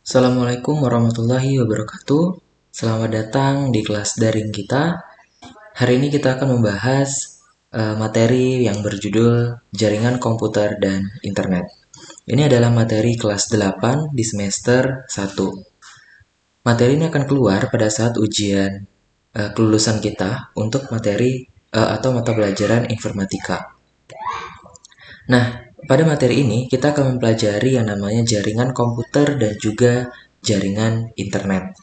Assalamualaikum warahmatullahi wabarakatuh. Selamat datang di kelas daring kita. Hari ini kita akan membahas materi yang berjudul Jaringan Komputer dan Internet. Ini adalah materi kelas 8 di semester 1. Materi ini akan keluar pada saat ujian kelulusan kita untuk materi atau mata pelajaran informatika. Nah, pada materi ini kita akan mempelajari yang namanya jaringan komputer dan juga jaringan internet.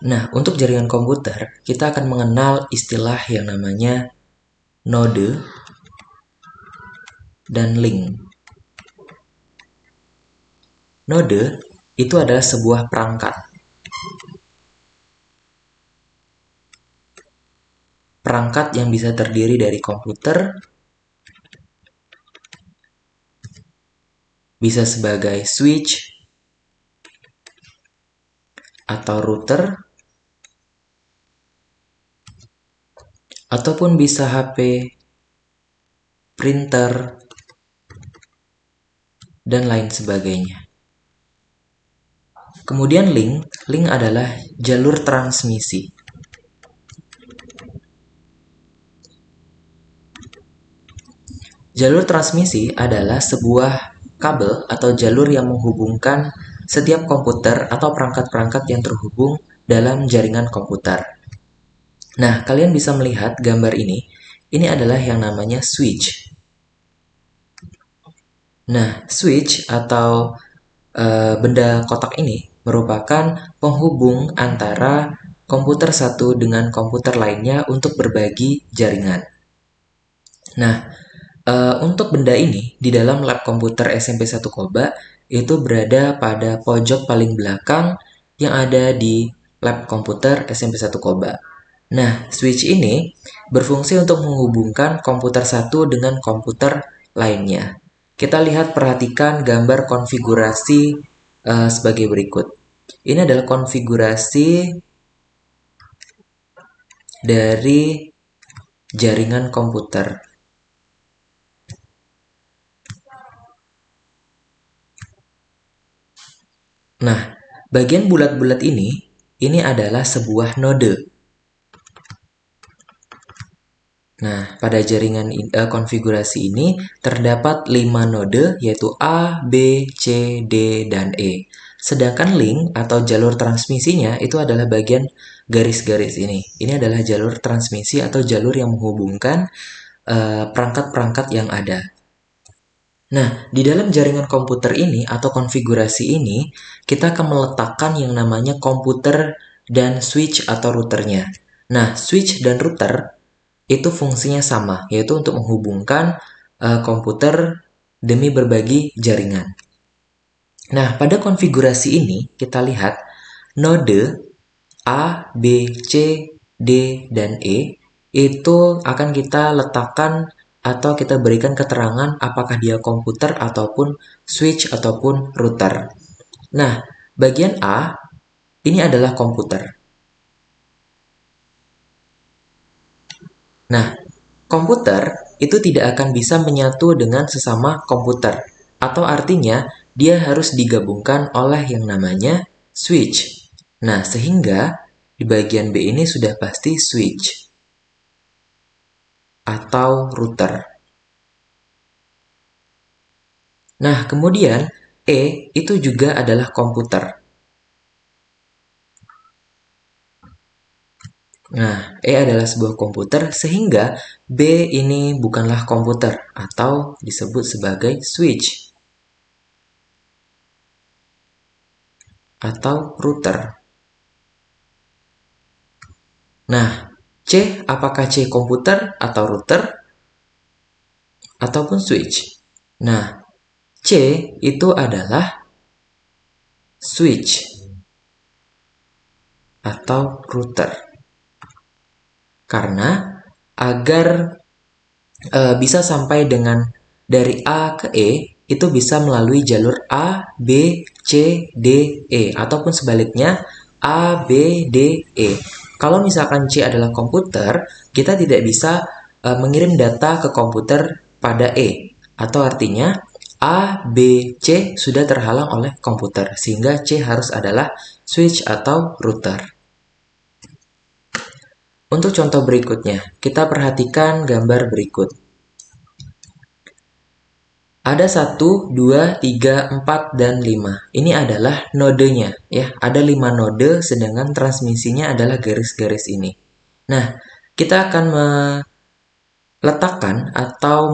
Nah, untuk jaringan komputer, kita akan mengenal istilah yang namanya node dan link. Node itu adalah sebuah perangkat. Perangkat yang bisa terdiri dari komputer, bisa sebagai switch atau router, ataupun bisa HP, printer, dan lain sebagainya. Kemudian link adalah jalur transmisi. Jalur transmisi adalah sebuah kabel atau jalur yang menghubungkan setiap komputer atau perangkat-perangkat yang terhubung dalam jaringan komputer. Nah, kalian bisa melihat gambar ini. Ini adalah yang namanya switch. Nah, switch atau benda kotak ini merupakan penghubung antara komputer satu dengan komputer lainnya untuk berbagi jaringan. Nah, untuk benda ini di dalam lab komputer SMP 1 Koba itu berada pada pojok paling belakang yang ada di lab komputer SMP 1 Koba. Nah, switch ini berfungsi untuk menghubungkan komputer satu dengan komputer lainnya. Kita lihat, perhatikan gambar konfigurasi sebagai berikut. Ini adalah konfigurasi dari jaringan komputer. Nah, bagian bulat-bulat ini adalah sebuah node. Nah, pada jaringan konfigurasi ini terdapat 5 node yaitu A, B, C, D, dan E. Sedangkan link atau jalur transmisinya itu adalah bagian garis-garis ini. Ini adalah jalur transmisi atau jalur yang menghubungkan perangkat-perangkat yang ada. Nah, di dalam jaringan komputer ini atau konfigurasi ini, kita akan meletakkan yang namanya komputer dan switch atau routernya. Nah, switch dan router itu fungsinya sama, yaitu untuk menghubungkan komputer demi berbagi jaringan. Nah, pada konfigurasi ini kita lihat node A, B, C, D, dan E itu akan kita letakkan atau kita berikan keterangan apakah dia komputer ataupun switch ataupun router. Nah, bagian A ini adalah komputer. Nah, komputer itu tidak akan bisa menyatu dengan sesama komputer, atau artinya dia harus digabungkan oleh yang namanya switch. Nah, sehingga di bagian B ini sudah pasti switch atau router. Nah, kemudian E itu juga adalah komputer. Nah, E adalah sebuah komputer sehingga B ini bukanlah komputer atau disebut sebagai switch atau router. Nah, C, apakah C komputer atau router ataupun switch? Nah, C itu adalah switch atau router. Karena agar bisa sampai dengan dari A ke E itu bisa melalui jalur A, B, C, D, E ataupun sebaliknya A, B, D, E. Kalau misalkan C adalah komputer, kita tidak bisa mengirim data ke komputer pada E. Atau artinya A, B, C sudah terhalang oleh komputer, sehingga C harus adalah switch atau router. Untuk contoh berikutnya, kita perhatikan gambar berikut. Ada 1, 2, 3, 4, dan 5. Ini adalah nodenya, ya. Ada 5 node, sedangkan transmisinya adalah garis-garis ini. Nah, kita akan meletakkan atau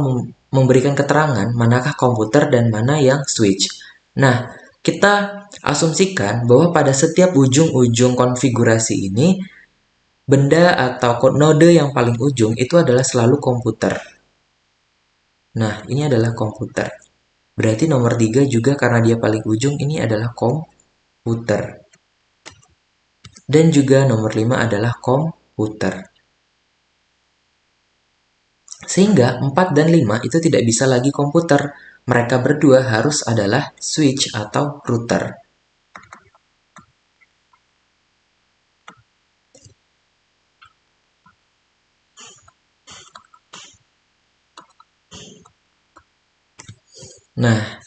memberikan keterangan manakah komputer dan mana yang switch. Nah, kita asumsikan bahwa pada setiap ujung-ujung konfigurasi ini, benda atau node yang paling ujung itu adalah selalu komputer. Nah, ini adalah komputer. Berarti nomor 3 juga karena dia paling ujung, ini adalah komputer. Dan juga nomor 5 adalah komputer. Sehingga 4 dan 5 itu tidak bisa lagi komputer. Mereka berdua harus adalah switch atau router. Nah,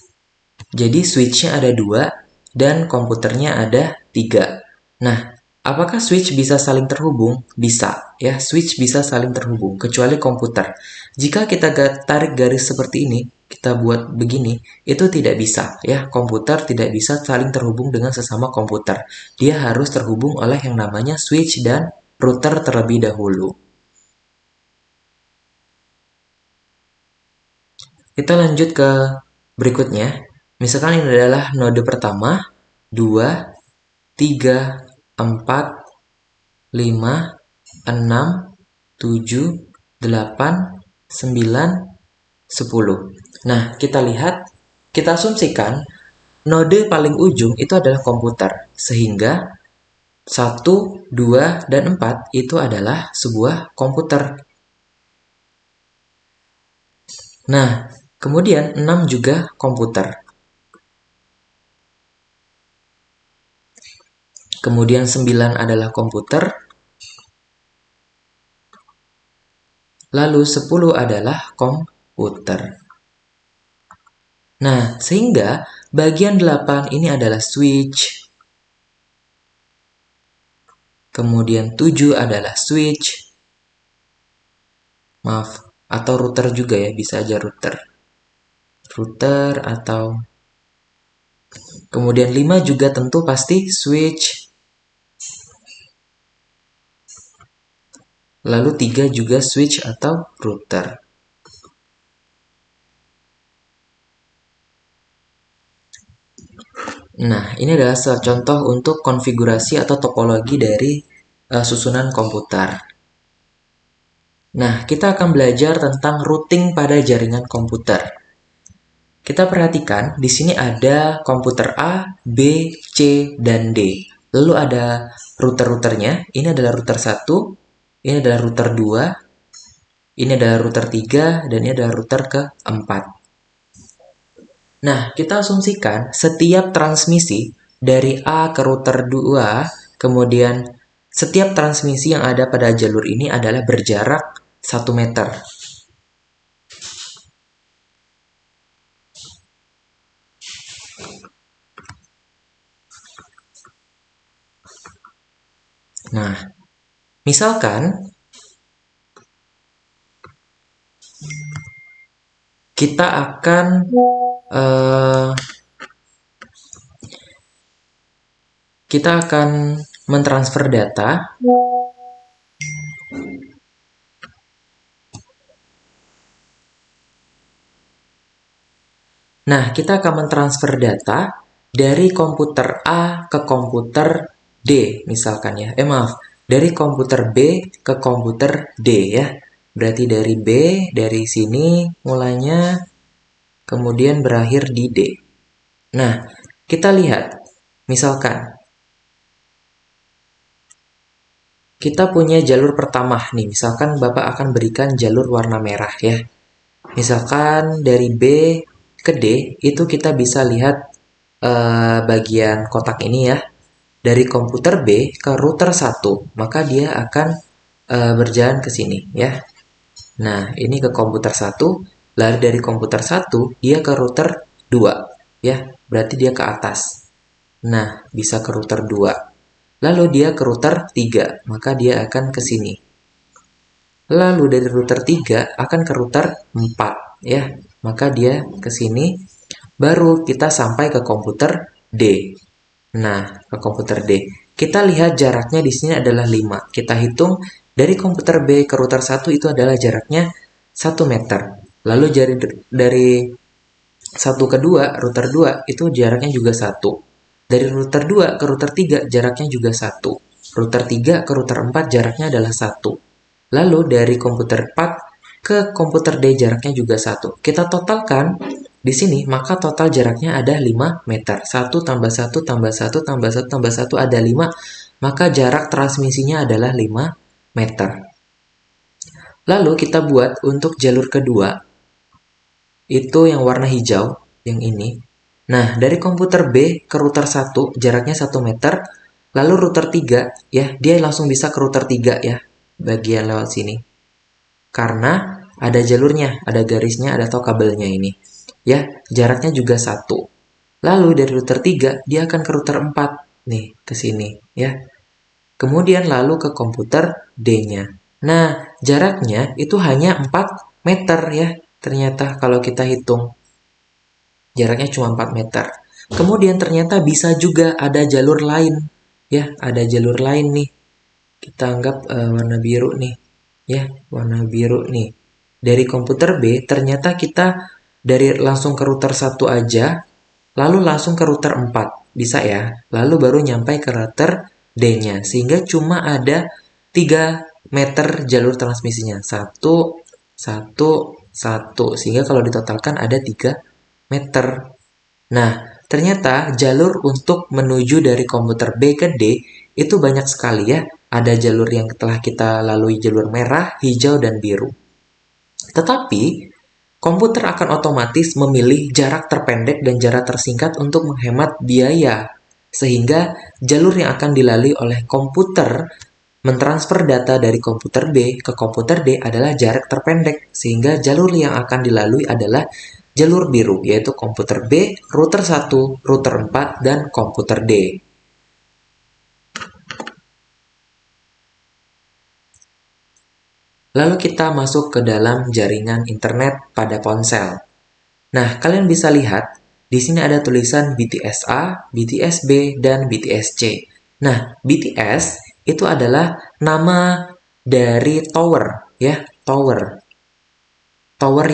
jadi switch-nya ada 2 dan komputernya ada 3. Nah, apakah switch bisa saling terhubung? Bisa, ya. Switch bisa saling terhubung, kecuali komputer. Jika kita tarik garis seperti ini, kita buat begini, itu tidak bisa, ya. Komputer tidak bisa saling terhubung dengan sesama komputer. Dia harus terhubung oleh yang namanya switch dan router terlebih dahulu. Kita lanjut ke berikutnya. Misalkan ini adalah node pertama, 2, 3, 4, 5, 6, 7, 8, 9, 10. Nah, kita lihat, kita asumsikan node paling ujung itu adalah komputer. Sehingga 1, 2, dan 4 itu adalah sebuah komputer. Nah, kemudian 6 juga komputer. Kemudian 9 adalah komputer. Lalu 10 adalah komputer. Nah, sehingga bagian 8 ini adalah switch. Kemudian 7 adalah switch. Maaf, atau router juga ya, bisa aja router. Router atau... Kemudian 5 juga tentu pasti switch. Lalu 3 juga switch atau router. Nah, ini adalah contoh untuk konfigurasi atau topologi dari susunan komputer. Nah, kita akan belajar tentang routing pada jaringan komputer. Kita perhatikan, di sini ada komputer A, B, C, dan D. Lalu ada router-routernya. Ini adalah router 1, ini adalah router 2, ini adalah router 3, dan ini adalah router keempat. Nah, kita asumsikan setiap transmisi dari A ke router 2, kemudian setiap transmisi yang ada pada jalur ini adalah berjarak 1 meter. Nah, misalkan kita akan mentransfer data dari komputer A ke komputer D misalkan ya. Dari komputer B ke komputer D ya. Berarti dari B, dari sini mulainya, kemudian berakhir di D. Nah, kita lihat. Misalkan kita punya jalur pertama nih. Misalkan Bapak akan berikan jalur warna merah ya. Misalkan dari B ke D, itu kita bisa lihat bagian kotak ini ya. Dari komputer B ke router 1, maka dia akan berjalan ke sini ya. Nah, ini ke komputer 1, lalu dari komputer 1 dia ke router 2, ya. Berarti dia ke atas. Nah, bisa ke router 2. Lalu dia ke router 3, maka dia akan ke sini. Lalu dari router 3 akan ke router 4, ya. Maka dia ke sini, baru kita sampai ke komputer D. Nah, ke komputer D. Kita lihat jaraknya di sini adalah 5. Kita hitung dari komputer B ke router 1 itu adalah jaraknya 1 meter. Lalu dari 1 ke 2, router 2 itu jaraknya juga 1. Dari router 2 ke router 3 jaraknya juga 1. Router 3 ke router 4 jaraknya adalah 1. Lalu dari komputer 4 ke komputer D jaraknya juga 1. Kita totalkan di sini, maka total jaraknya ada 5 meter. 1 tambah 1 tambah 1 tambah 1 tambah 1 ada 5, maka jarak transmisinya adalah 5 meter. Lalu kita buat untuk jalur kedua, itu yang warna hijau, yang ini. Nah, dari komputer B ke router 1, jaraknya 1 meter. Lalu router 3, ya, dia langsung bisa ke router 3 ya, bagian lewat sini. Karena ada jalurnya, ada garisnya, ada atau kabelnya ini. Ya, jaraknya juga 1. Lalu dari router 3, dia akan ke router 4. Nih, ke sini, ya. Kemudian lalu ke komputer D-nya. Nah, jaraknya itu hanya 4 meter ya. Ternyata kalau kita hitung, jaraknya cuma 4 meter. Kemudian ternyata bisa juga ada jalur lain. Ya, ada jalur lain nih. Kita anggap warna biru nih. Ya, warna biru nih. Dari komputer B, ternyata kita dari langsung ke router 1 aja, lalu langsung ke router 4. Bisa ya. Lalu baru nyampe ke router D-nya. Sehingga cuma ada 3 meter jalur transmisinya. 1, 1, 1. Sehingga kalau ditotalkan ada 3 meter. Nah, ternyata jalur untuk menuju dari komputer B ke D itu banyak sekali ya. Ada jalur yang telah kita lalui, jalur merah, hijau, dan biru. Tetapi, komputer akan otomatis memilih jarak terpendek dan jarak tersingkat untuk menghemat biaya. Sehingga jalur yang akan dilalui oleh komputer mentransfer data dari komputer B ke komputer D adalah jarak terpendek. Sehingga jalur yang akan dilalui adalah jalur biru, yaitu komputer B, router 1, router 4, dan komputer D. Lalu kita masuk ke dalam jaringan internet pada ponsel. Nah, kalian bisa lihat di sini ada tulisan BTS-A, BTS-B, dan BTS-C. Nah, BTS itu adalah nama dari tower, ya, tower. Tower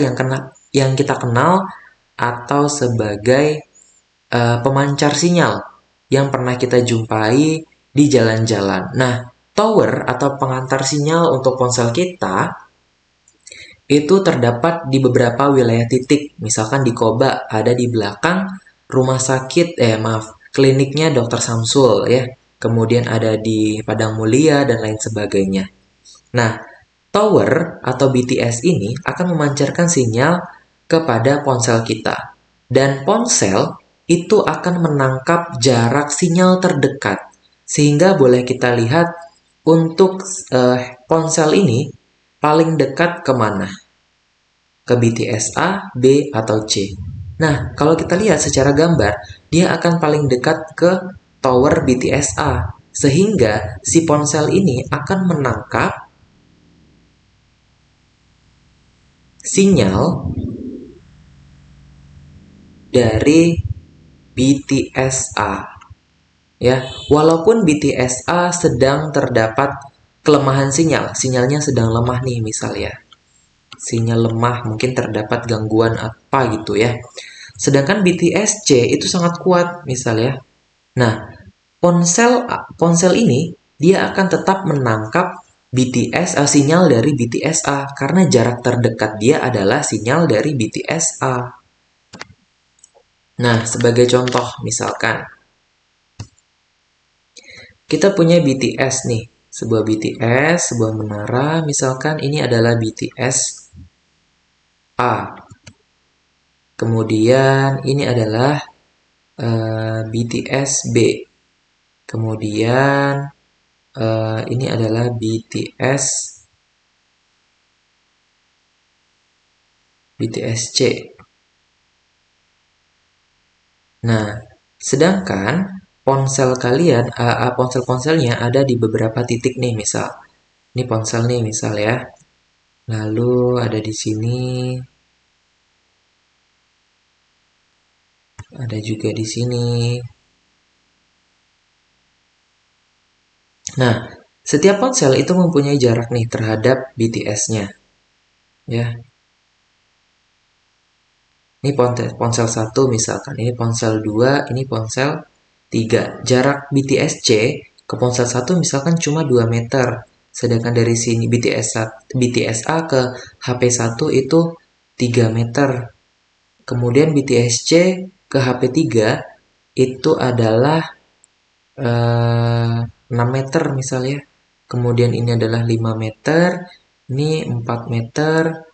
yang kita kenal atau sebagai pemancar sinyal yang pernah kita jumpai di jalan-jalan. Nah, tower atau pengantar sinyal untuk ponsel kita itu terdapat di beberapa wilayah titik. Misalkan di Koba ada di belakang rumah sakit, kliniknya Dr. Samsul ya. Kemudian ada di Padang Mulia dan lain sebagainya. Nah, tower atau BTS ini akan memancarkan sinyal kepada ponsel kita. Dan ponsel itu akan menangkap jarak sinyal terdekat. Sehingga boleh kita lihat untuk ponsel ini paling dekat kemana? Ke BTS A, B, atau C. Nah, kalau kita lihat secara gambar, dia akan paling dekat ke tower BTS A. Sehingga si ponsel ini akan menangkap sinyal dari BTS A. Ya, walaupun BTS A sedang terdapat kelemahan sinyal, sinyalnya sedang lemah nih misalnya. Sinyal lemah, mungkin terdapat gangguan apa gitu ya. Sedangkan BTS-C itu sangat kuat misalnya. Nah, ponsel ini dia akan tetap menangkap BTS sinyal dari BTS A karena jarak terdekat dia adalah sinyal dari BTS A. Nah, sebagai contoh misalkan kita punya BTS nih, sebuah BTS, sebuah menara, misalkan ini adalah BTS A. Kemudian ini adalah BTS B. Kemudian ini adalah BTS C. Nah, sedangkan ponsel kalian, ponsel-ponselnya ada di beberapa titik nih, misal. Ini ponsel nih, misal ya. Lalu ada di sini, ada juga di sini. Nah, setiap ponsel itu mempunyai jarak nih terhadap BTS-nya. Ya, ini ponsel 1 misalkan, ini ponsel 2, ini ponsel 3. Jarak BTS-C ke ponsel 1 misalkan cuma 2 meter. Sedangkan dari sini BTS-A ke HP1 itu 3 meter. Kemudian BTS-C ke HP3 itu adalah 6 meter misalnya. Kemudian ini adalah 5 meter, ini 4 meter,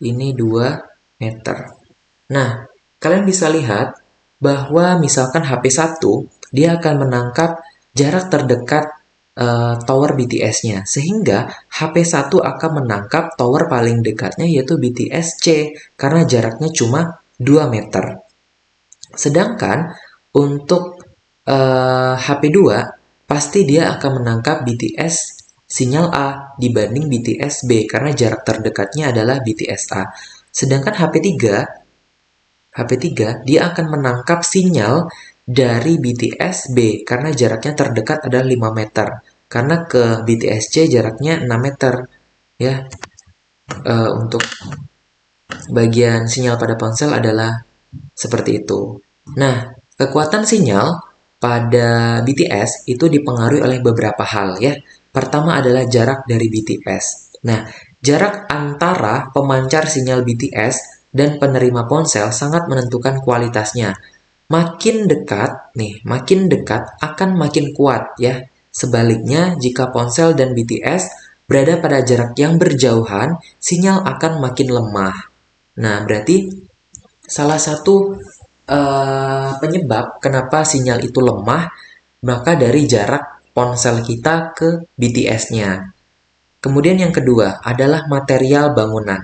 ini 2 meter. Nah, kalian bisa lihat bahwa misalkan HP1 dia akan menangkap jarak terdekat tower BTS-nya, sehingga HP1 akan menangkap tower paling dekatnya yaitu BTS-C karena jaraknya cuma 2 meter. Sedangkan untuk HP2 pasti dia akan menangkap BTS sinyal A dibanding BTS B karena jarak terdekatnya adalah BTS A. Sedangkan HP3 dia akan menangkap sinyal dari BTS B karena jaraknya terdekat adalah 5 meter. Karena ke BTS C jaraknya 6 meter. Ya, untuk bagian sinyal pada ponsel adalah seperti itu. Nah, kekuatan sinyal pada BTS itu dipengaruhi oleh beberapa hal ya. Pertama adalah jarak dari BTS. Nah, jarak antara pemancar sinyal BTS dan penerima ponsel sangat menentukan kualitasnya. Makin dekat, makin dekat akan makin kuat ya. Sebaliknya, jika ponsel dan BTS berada pada jarak yang berjauhan, sinyal akan makin lemah. Nah, berarti salah satu penyebab kenapa sinyal itu lemah, maka dari jarak ponsel kita ke BTS-nya. Kemudian yang kedua adalah material bangunan.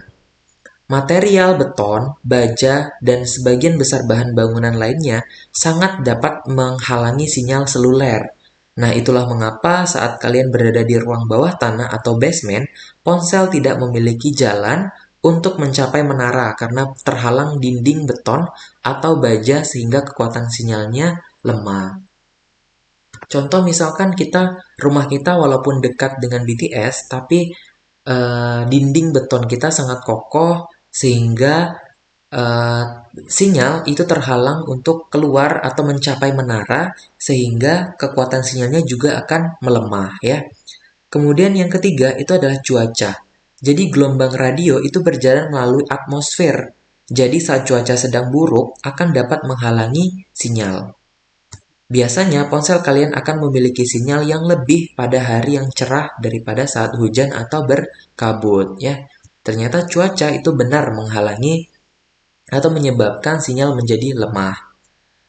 Material beton, baja, dan sebagian besar bahan bangunan lainnya sangat dapat menghalangi sinyal seluler. Nah, itulah mengapa saat kalian berada di ruang bawah tanah atau basement, ponsel tidak memiliki jalan untuk mencapai menara karena terhalang dinding beton atau baja sehingga kekuatan sinyalnya lemah. Contoh misalkan rumah kita walaupun dekat dengan BTS, tapi dinding beton kita sangat kokoh sehingga eh, sinyal itu terhalang untuk keluar atau mencapai menara sehingga kekuatan sinyalnya juga akan melemah ya. Kemudian yang ketiga itu adalah cuaca. Jadi gelombang radio itu berjalan melalui atmosfer. Jadi saat cuaca sedang buruk akan dapat menghalangi sinyal. Biasanya ponsel kalian akan memiliki sinyal yang lebih pada hari yang cerah daripada saat hujan atau berkabut ya. Ternyata cuaca itu benar menghalangi atau menyebabkan sinyal menjadi lemah.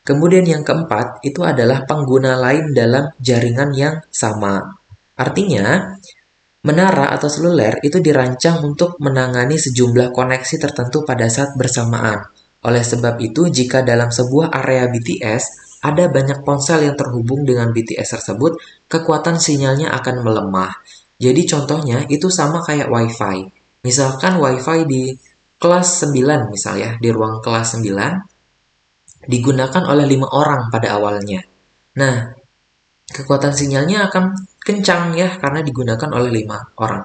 Kemudian yang keempat itu adalah pengguna lain dalam jaringan yang sama. Artinya, menara atau seluler itu dirancang untuk menangani sejumlah koneksi tertentu pada saat bersamaan. Oleh sebab itu, jika dalam sebuah area BTS ada banyak ponsel yang terhubung dengan BTS tersebut, kekuatan sinyalnya akan melemah. Jadi contohnya itu sama kayak WiFi. Misalkan WiFi di kelas 9 misalnya, di ruang kelas 9 digunakan oleh 5 orang pada awalnya. Nah, kekuatan sinyalnya akan kencang ya karena digunakan oleh 5 orang.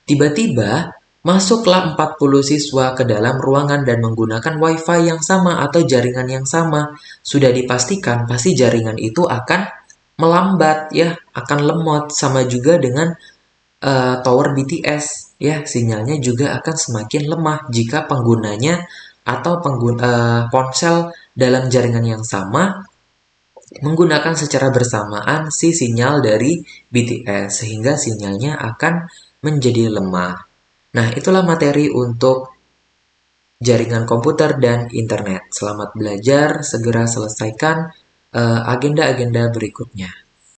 Tiba-tiba masuklah 40 siswa ke dalam ruangan dan menggunakan WiFi yang sama atau jaringan yang sama. Sudah dipastikan pasti jaringan itu akan melambat ya, akan lemot sama juga dengan tower BTS ya, sinyalnya juga akan semakin lemah jika penggunanya atau ponsel dalam jaringan yang sama menggunakan secara bersamaan si sinyal dari BTS sehingga sinyalnya akan menjadi lemah. Nah, itulah materi untuk jaringan komputer dan internet. Selamat belajar, segera selesaikan agenda-agenda berikutnya.